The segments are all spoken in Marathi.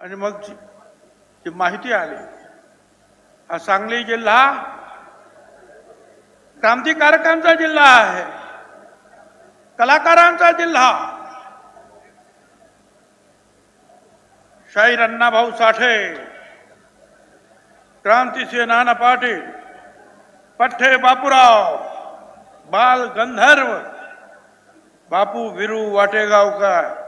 आणि मग जी माहिती आली, हा सांगली जिल्हा क्रांतिकारकांचा जिल्हा आहे, कलाकारांचा जिल्हा. शाहीर अण्णाभाऊ साठे, क्रांतीसिंह नाना पाटील, पठ्ठे बापूराव, बाल गंधर्व बापू विरू वाटेगावकर,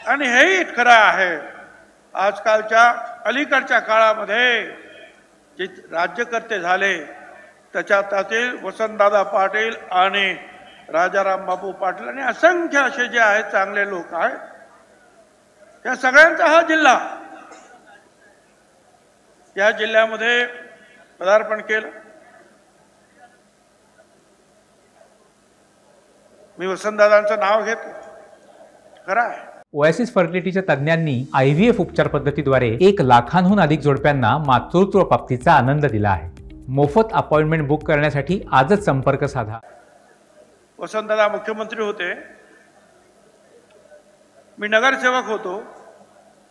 आणि हेही खरं आहे. आजकालच्या अलीकडच्या काळामध्ये जे राज्यकर्ते झाले त्याच्यातील वसंतदादा पाटील आणि राजाराम बापू पाटील आणि असंख्य असे जे आहेत चांगले लोक आहेत, त्या सगळ्यांचा हा जिल्हा, या जिल्ह्यामध्ये पदार्पण केलं. मी वसंतदादांचं नाव घेतो, खरं आहे. ओएसिस फर्टिलिटीच्या तज्ञांनी IVF उपचार पद्धतीद्वारे 1 लाखांहून अधिक जोडप्यांना मातृत्व प्राप्तीचा आनंद दिला आहे. मोफत अपॉइंटमेंट बुक करण्यासाठी आजच संपर्क साधा. वसंतदादा मुख्यमंत्री होते, मी नगरसेवक होतो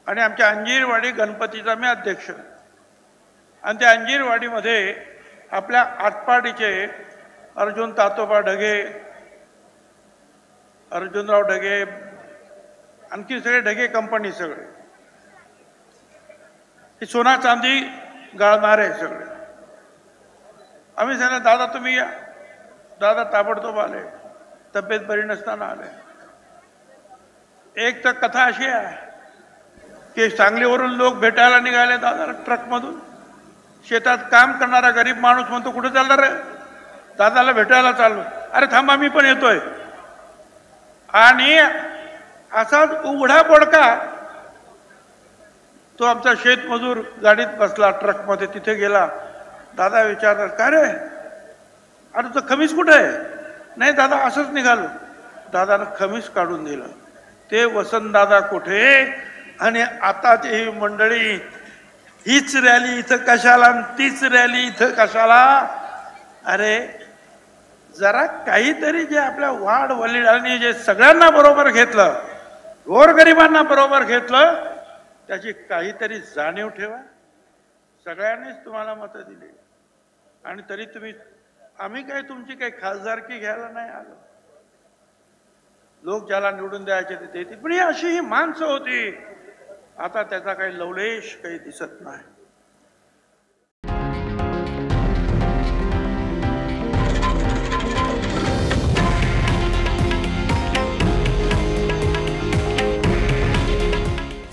आणि आमच्या अंजीरवाडी गणपतीचा मी अध्यक्ष. आणि त्या अंजीरवाडीमध्ये आपल्या आटपाडीचे अर्जुन तातोबा ढगे, अर्जुनराव ढगे, आणखी सगळे ढगे कंपनी, सगळे हे सोना चांदी गाळणारे सगळे. आम्ही सांगितलं दादा तुम्ही या. दादा ताबडतोब आले, तब्येत बरी नसताना आले. एक तर कथा अशी आहे की सांगलीवरून लोक भेटायला निघाले दादा ट्रकमधून. शेतात काम करणारा गरीब माणूस म्हणतो कुठे चालणार रे? दादाला भेटायला चाललो. अरे थांबा मी पण येतोय. आणि असाच उघडा पडका तो आमचा शेतमजूर गाडीत बसला, ट्रकमध्ये तिथे गेला. दादा विचारतात का रे, अरे तो खमीस कुठे आहे? नाही दादा असंच निघालो. दादानं खमीस काढून दिलं. ते वसंतदादा कुठे आणि आताची ही मंडळी, हीच रॅली इथं कशाला, तीच रॅली इथं कशाला? अरे जरा काहीतरी जे आपल्या वाढ वडिलांनी जे सगळ्यांना बरोबर घेतलं, गोरगरिबांना बरोबर घेतलं, त्याची काहीतरी जाणीव ठेवा. सगळ्यांनीच तुम्हाला मतं दिली आणि तरी तुम्ही, आम्ही काय तुमची काही खासदारकी घ्यायला नाही आलो. लोक ज्याला निवडून द्यायचे ते देतील, पण ही अशी ही माणसं होती. आता त्याचा काही लवलेश काही दिसत नाही.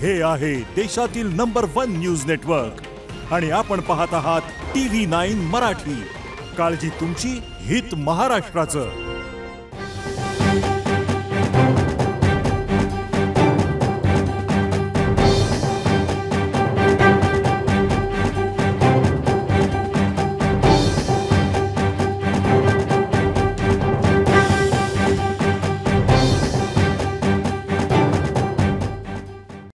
हे आहे देशातील नंबर 1 न्यूज नेटवर्क आणि आपण पाहत आहात TV9 मराठी. काळजी तुमची, हित महाराष्ट्राचं.